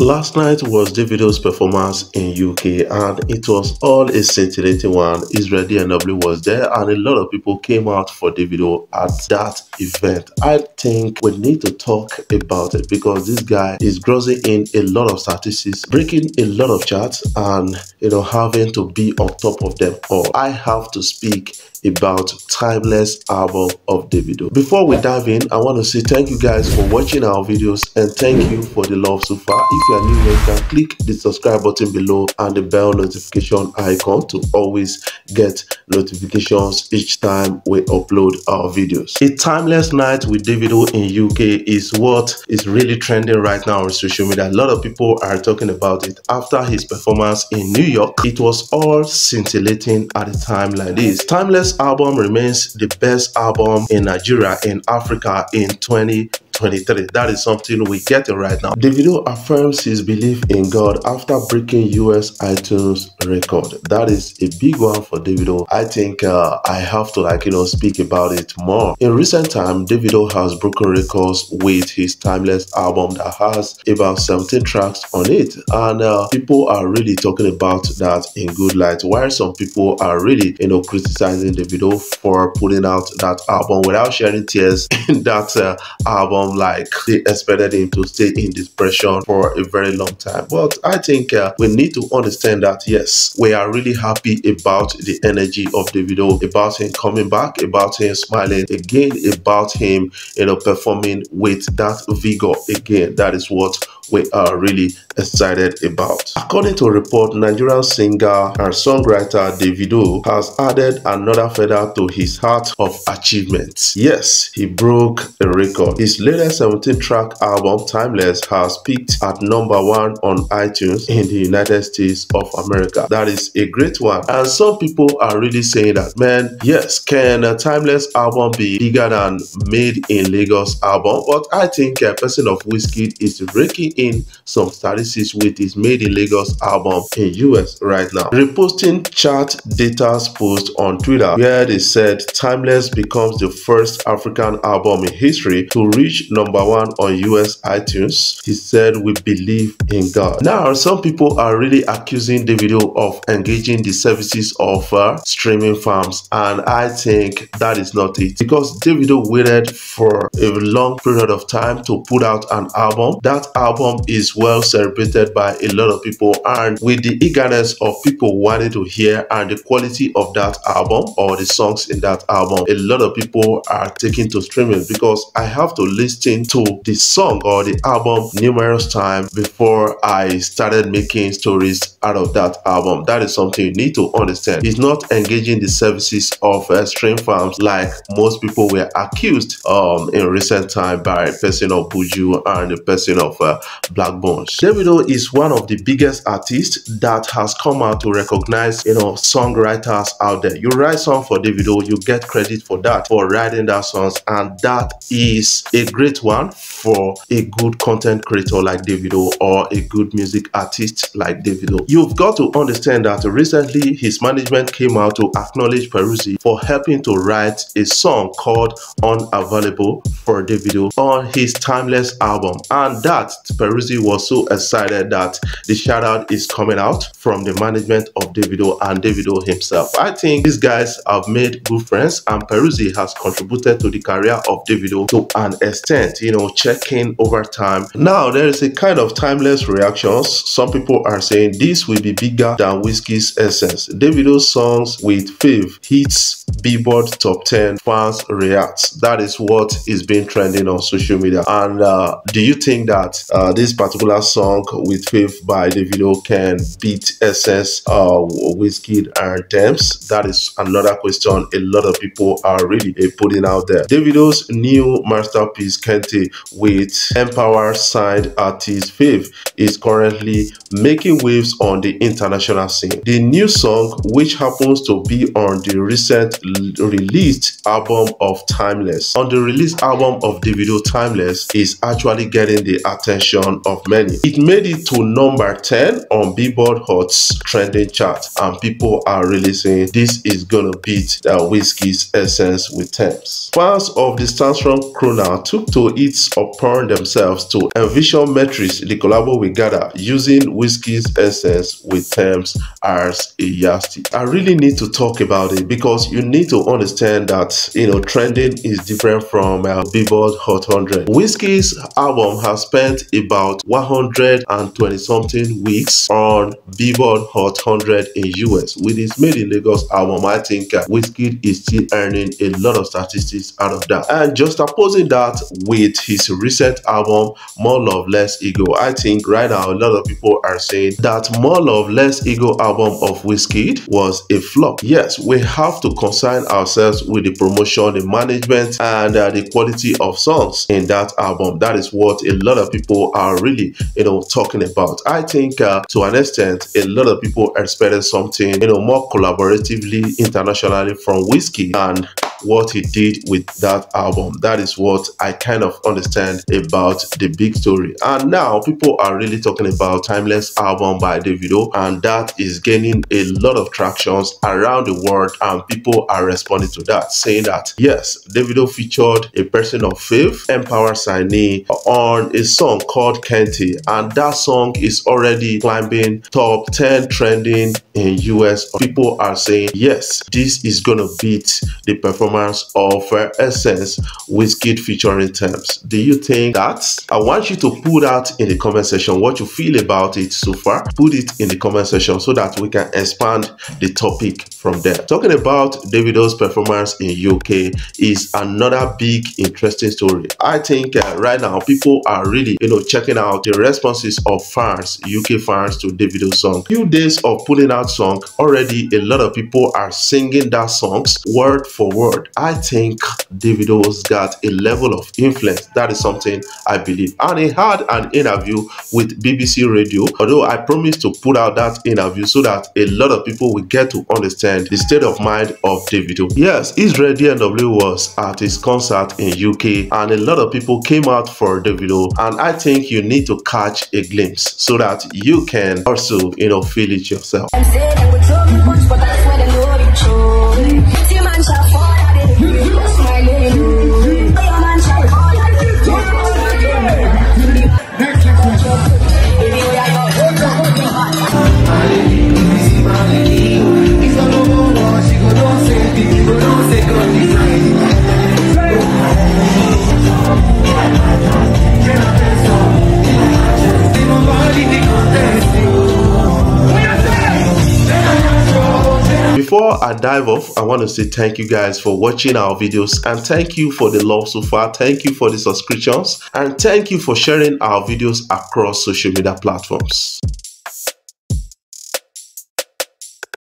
Last night was Davido's performance in UK and it was all a scintillating one. Israeli and W was there and a lot of people came out for Davido at that event. I think we need to talk about it because this guy is grossing in a lot of statistics, breaking a lot of charts and having to be on top of them all. I have to speak about timeless album of Davido. Before we dive in, I want to say thank you guys for watching our videos and thank you for the love so far. If you are new here, you can click the subscribe button below and the bell notification icon to always get notifications each time we upload our videos. A timeless night with Davido in UK is what is really trending right now on social media. A lot of people are talking about it. After his performance in New York, it was all scintillating at a time like this. Timeless album remains the best album in Nigeria and Africa in 2023. That is something we're getting right now. Davido affirms his belief in God after breaking US iTunes record. That is a big one for Davido. I think I have to speak about it more. In recent time, Davido has broken records with his timeless album that has about 17 tracks on it, and people are really talking about that in good light, while some people are really criticizing Davido for putting out that album without shedding tears in that album, like they expected him to stay in depression for a very long time. But I think we need to understand that yes, we are really happy about the energy of Davido, about him coming back, about him smiling again, about him performing with that vigor again. That is what we are really excited about. According to a report, Nigerian singer and songwriter Davido has added another feather to his hat of achievements. Yes, he broke a record. His latest 17-track album, Timeless, has peaked at #1 on iTunes in the United States of America. That is a great one. And some people are really saying that, man, yes, can a Timeless album be bigger than Made in Lagos album? But I think a person of Wizkid is breaking in some statistics with his Made in Lagos album in US right now. Reposting chart data's post on Twitter where they said Timeless becomes the first African album in history to reach #1 on US iTunes. He said, "We believe in God." Now, some people are really accusing Davido of engaging the services of streaming farms, and I think that is not it, because Davido waited for a long period of time to put out an album. That album is well celebrated by a lot of people, and with the eagerness of people wanting to hear and the quality of that album or the songs in that album, a lot of people are taking to streaming, because I have to listen to the song or the album numerous times before I started making stories out of that album. That is something you need to understand. He's not engaging the services of stream farms like most people were accused in recent time by the person of Buju and the person of Black Bones. Davido is one of the biggest artists that has come out to recognize songwriters out there. You write song for Davido, you get credit for that, for writing that songs, and that is a great one for a good content creator like Davido or a good music artist like Davido. You've got to understand that recently his management came out to acknowledge Peruzzi for helping to write a song called Unavailable for Davido on his Timeless album, and that Peruzzi was so excited that the shout out is coming out from the management of Davido and Davido himself. I think these guys have made good friends, and Peruzzi has contributed to the career of Davido to an extent, checking over time. Now there is a kind of timeless reactions. Some people are saying this will be bigger than Wizkid's Essence. Davido's songs with Fave hits Billboard top 10, fans react. That is what is being trending on social media. And do you think that this particular song with Fave by Davido can beat Essence, Wizkid and Thames? That is another question a lot of people are really putting out there. Davido's new masterpiece Kante with Empower signed artist Fave is currently making waves on the international scene. The new song, which happens to be on the recent released album of Timeless, on the released album of Davido Timeless, is actually getting the attention inspiration of many. It made it to number 10 on Billboard Hot's trending chart, and people are really saying this is gonna beat Wizkid's Essence with Thames. Fans of the Stanstrom crooner took to it upon themselves to envision metrics the collabo will gather using Wizkid's Essence with Thames as a yardstick. I really need to talk about it because you need to understand that, you know, trending is different from Billboard Hot 100. Wizkid's album has spent about 120 something weeks on Billboard Hot 100 in US. With his Made in Lagos album, I think Wizkid is still earning a lot of statistics out of that. And just opposing that with his recent album More Love Less Ego, I think right now a lot of people are saying that More Love Less Ego album of Wizkid was a flop. Yes, we have to concern ourselves with the promotion, the management, and the quality of songs in that album. That is what a lot of people are really, you know, talking about. I think to an extent, a lot of people expected something, you know, more collaboratively internationally from Wizkid and what he did with that album. That is what I kind of understand about the big story. And now people are really talking about Timeless album by Davido, and that is gaining a lot of tractions around the world, and people are responding to that, saying that yes, Davido featured a person of faith, Empower signee, on a song called Kante, and that song is already climbing top 10 trending in US. People are saying yes, this is gonna beat the performance of Essence Wizkid featuring Thames. Do you think that? I want you to put that in the comment section, what you feel about it so far. Put it in the comment section so that we can expand the topic from there. Talking about Davido's performance in UK is another big interesting story. I think right now people are really, you know, checking out the responses of fans, UK fans, to Davido's song. Few days of putting out song, already a lot of people are singing that songs word for word. I think Davido's got a level of influence. That is something I believe. And he had an interview with BBC Radio, although I promised to put out that interview so that a lot of people will get to understand the state of mind of Davido. Yes, Israel DNW was at his concert in UK, and a lot of people came out for Davido, and I think you need to catch a glimpse so that you can also, you know, feel it yourself. Before I dive off, I want to say thank you guys for watching our videos, and thank you for the love so far. Thank you for the subscriptions, and thank you for sharing our videos across social media platforms.